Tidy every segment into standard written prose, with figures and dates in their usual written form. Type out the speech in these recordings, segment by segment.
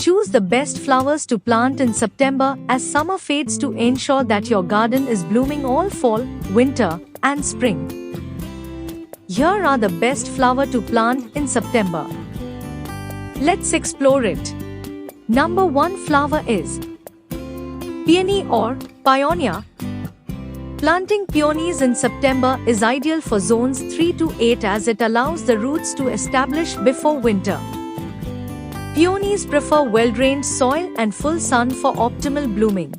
Choose the best flowers to plant in September as summer fades to ensure that your garden is blooming all fall, winter, and spring. Here are the best flower to plant in September. Let's explore it. Number 1 flower is peony or Pioneer. Planting peonies in September is ideal for zones 3 to 8 as it allows the roots to establish before winter. Peonies prefer well-drained soil and full sun for optimal blooming.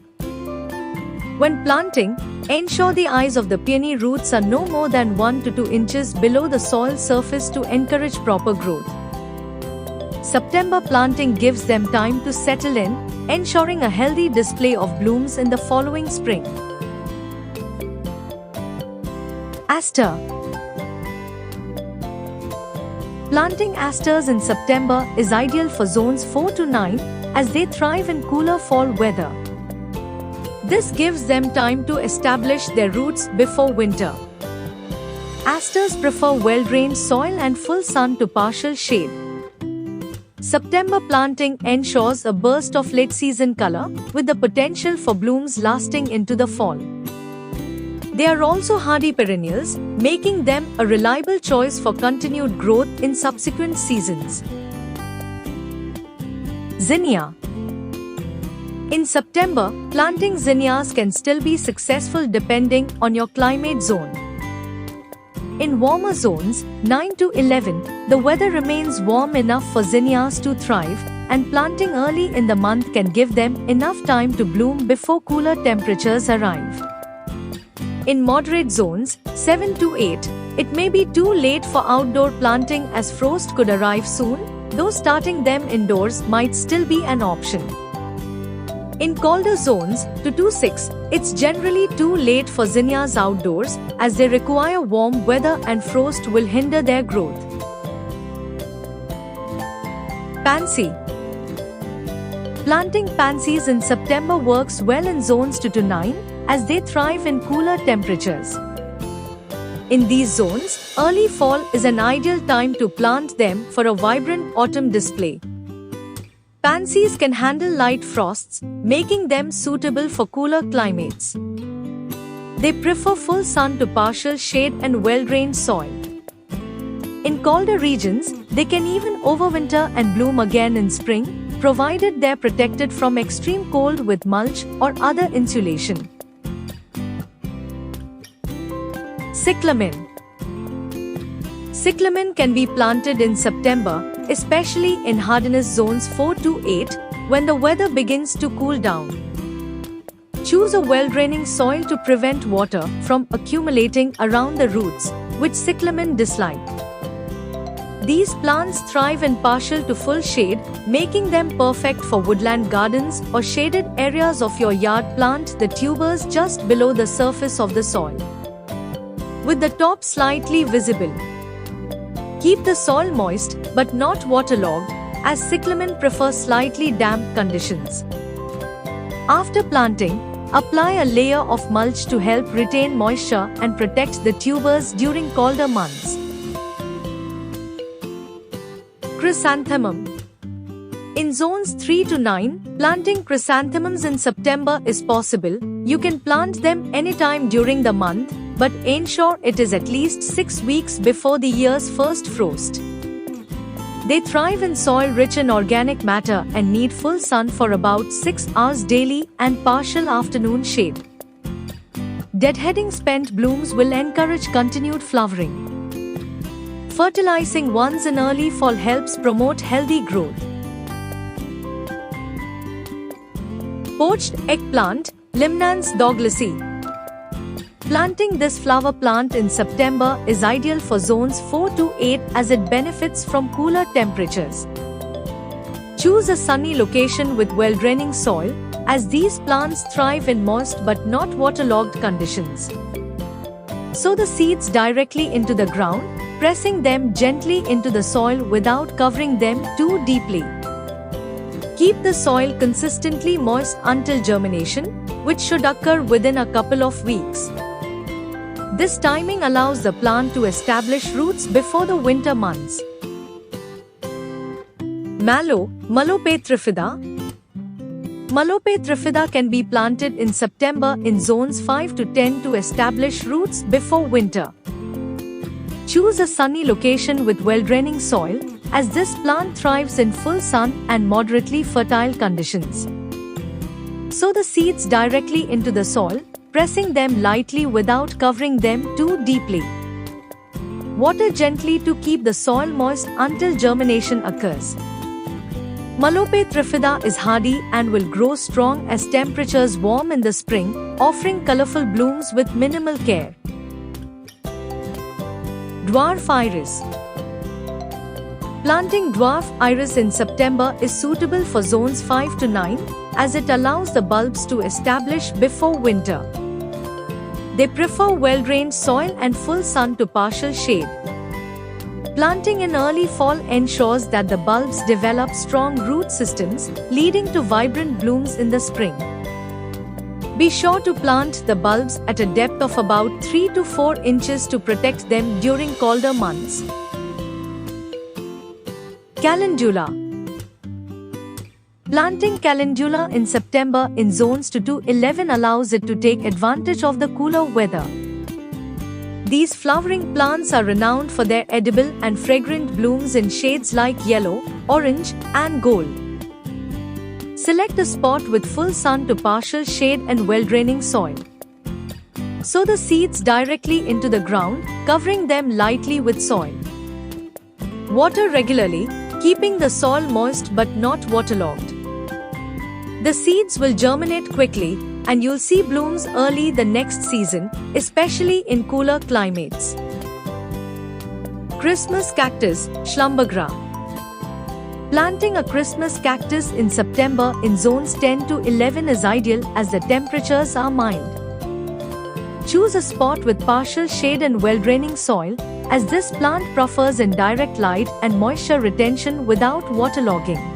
When planting, ensure the eyes of the peony roots are no more than 1 to 2 inches below the soil surface to encourage proper growth. September planting gives them time to settle in, ensuring a healthy display of blooms in the following spring. Aster. Planting asters in September is ideal for zones 4 to 9 as they thrive in cooler fall weather. This gives them time to establish their roots before winter. Asters prefer well-drained soil and full sun to partial shade. September planting ensures a burst of late-season color with the potential for blooms lasting into the fall. They are also hardy perennials, making them a reliable choice for continued growth in subsequent seasons. Zinnia. In September, planting zinnias can still be successful depending on your climate zone. In warmer zones, 9 to 11, the weather remains warm enough for zinnias to thrive, and planting early in the month can give them enough time to bloom before cooler temperatures arrive. In moderate zones, 7 to 8, it may be too late for outdoor planting as frost could arrive soon, though starting them indoors might still be an option. In colder zones, 2 to 6, it's generally too late for zinnias outdoors as they require warm weather and frost will hinder their growth. Pansy. Planting pansies in September works well in zones 2 to 9 as they thrive in cooler temperatures. In these zones, early fall is an ideal time to plant them for a vibrant autumn display. Pansies can handle light frosts, making them suitable for cooler climates. They prefer full sun to partial shade and well-drained soil. In colder regions, they can even overwinter and bloom again in spring, provided they're protected from extreme cold with mulch or other insulation. Cyclamen. Cyclamen can be planted in September, especially in hardiness zones 4 to 8, when the weather begins to cool down. Choose a well-draining soil to prevent water from accumulating around the roots, which cyclamen dislike. These plants thrive in partial to full shade, making them perfect for woodland gardens or shaded areas of your yard. Plant the tubers just below the surface of the soil, with the top slightly visible. Keep the soil moist but not waterlogged, as cyclamen prefer slightly damp conditions. After planting, apply a layer of mulch to help retain moisture and protect the tubers during colder months. Chrysanthemum. In zones 3 to 9, planting chrysanthemums in September is possible. You can plant them anytime during the month, but ensure it is at least 6 weeks before the year's first frost. They thrive in soil rich in organic matter and need full sun for about 6 hours daily and partial afternoon shade. Deadheading spent blooms will encourage continued flowering. Fertilizing once in early fall helps promote healthy growth. Poached eggplant, Limnans douglasii. Planting this flower plant in September is ideal for zones 4 to 8 as it benefits from cooler temperatures. Choose a sunny location with well-draining soil, as these plants thrive in moist but not waterlogged conditions. Sow the seeds directly into the ground, pressing them gently into the soil without covering them too deeply. Keep the soil consistently moist until germination, which should occur within a couple of weeks. This timing allows the plant to establish roots before the winter months. Mallow, Melope trifida. Melope trifida can be planted in September in zones 5 to 10 to establish roots before winter. Choose a sunny location with well-draining soil, as this plant thrives in full sun and moderately fertile conditions. Sow the seeds directly into the soil, pressing them lightly without covering them too deeply. Water gently to keep the soil moist until germination occurs. Melope trifida is hardy and will grow strong as temperatures warm in the spring, offering colorful blooms with minimal care. Dwarf Iris. Planting dwarf iris in September is suitable for zones 5 to 9, as it allows the bulbs to establish before winter. They prefer well-drained soil and full sun to partial shade. Planting in early fall ensures that the bulbs develop strong root systems, leading to vibrant blooms in the spring. Be sure to plant the bulbs at a depth of about 3 to 4 inches to protect them during colder months. Calendula. Planting calendula in September in zones 2 to 11 allows it to take advantage of the cooler weather. These flowering plants are renowned for their edible and fragrant blooms in shades like yellow, orange, and gold. Select a spot with full sun to partial shade and well-draining soil. Sow the seeds directly into the ground, covering them lightly with soil. Water regularly, keeping the soil moist but not waterlogged. The seeds will germinate quickly, and you'll see blooms early the next season, especially in cooler climates. Christmas cactus, Schlumberger. Planting a Christmas cactus in September in zones 10 to 11 is ideal as the temperatures are mild. Choose a spot with partial shade and well-draining soil, as this plant prefers indirect light and moisture retention without waterlogging.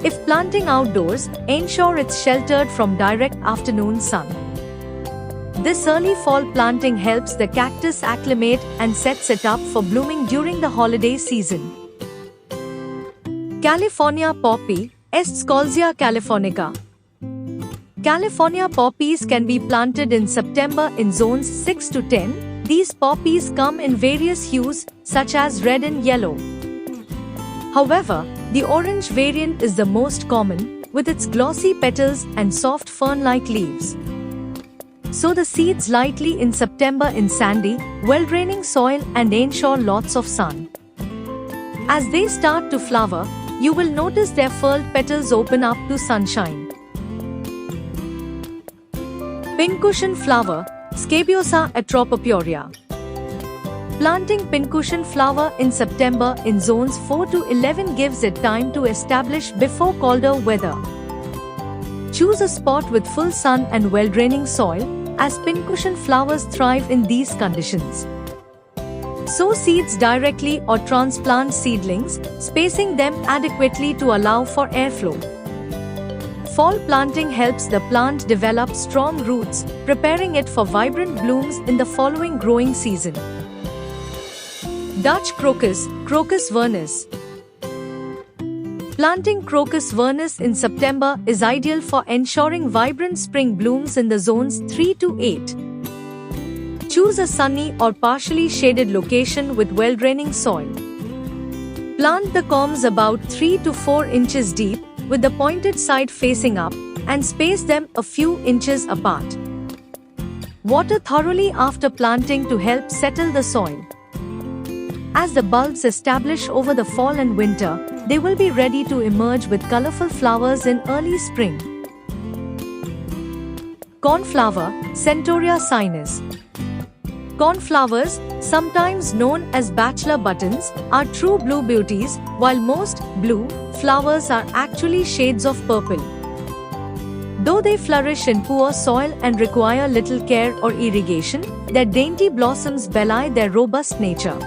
If planting outdoors, ensure it's sheltered from direct afternoon sun. This early fall planting helps the cactus acclimate and sets it up for blooming during the holiday season. California poppy, Eschscholzia californica. California poppies can be planted in September in zones 6 to 10. These poppies come in various hues, such as red and yellow. However, the orange variant is the most common, with its glossy petals and soft fern-like leaves. Sow the seeds lightly in September in sandy, well-draining soil and ensure lots of sun. As they start to flower, you will notice their furled petals open up to sunshine. Pincushion flower, Scabiosa atropurpurea. Planting pincushion flower in September in zones 4 to 11 gives it time to establish before colder weather. Choose a spot with full sun and well-draining soil, as pincushion flowers thrive in these conditions. Sow seeds directly or transplant seedlings, spacing them adequately to allow for airflow. Fall planting helps the plant develop strong roots, preparing it for vibrant blooms in the following growing season. Dutch crocus, Crocus vernus. Planting Crocus vernus in September is ideal for ensuring vibrant spring blooms in the zones 3 to 8. Choose a sunny or partially shaded location with well-draining soil. Plant the corms about 3 to 4 inches deep, with the pointed side facing up, and space them a few inches apart. Water thoroughly after planting to help settle the soil. As the bulbs establish over the fall and winter, they will be ready to emerge with colorful flowers in early spring. Cornflower, Centaurea sinus. Cornflowers, sometimes known as bachelor buttons, are true blue beauties, while most blue flowers are actually shades of purple. Though they flourish in poor soil and require little care or irrigation, their dainty blossoms belie their robust nature.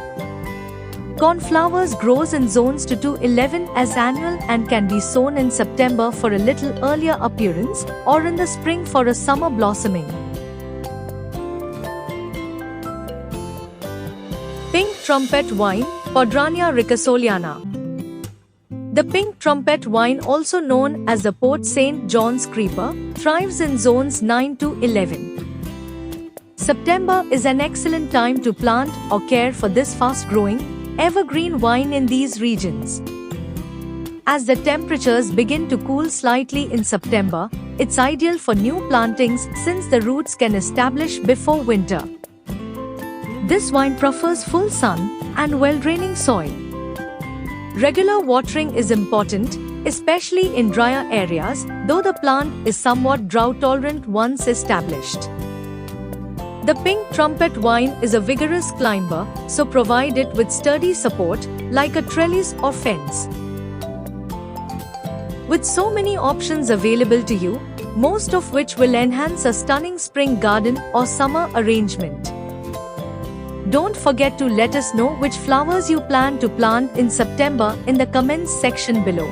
Cornflowers grows in zones 2 to 11 as annual and can be sown in September for a little earlier appearance, or in the spring for a summer blossoming. Pink trumpet vine, Podrania ricasoliana. The pink trumpet vine, also known as the Port St. John's creeper, thrives in zones 9 to 11. September is an excellent time to plant or care for this fast-growing, evergreen vine in these regions. As the temperatures begin to cool slightly in September, it's ideal for new plantings since the roots can establish before winter. This vine prefers full sun and well-draining soil. Regular watering is important, especially in drier areas, though the plant is somewhat drought-tolerant once established. The pink trumpet vine is a vigorous climber, so provide it with sturdy support, like a trellis or fence. With so many options available to you, most of which will enhance a stunning spring garden or summer arrangement. Don't forget to let us know which flowers you plan to plant in September in the comments section below.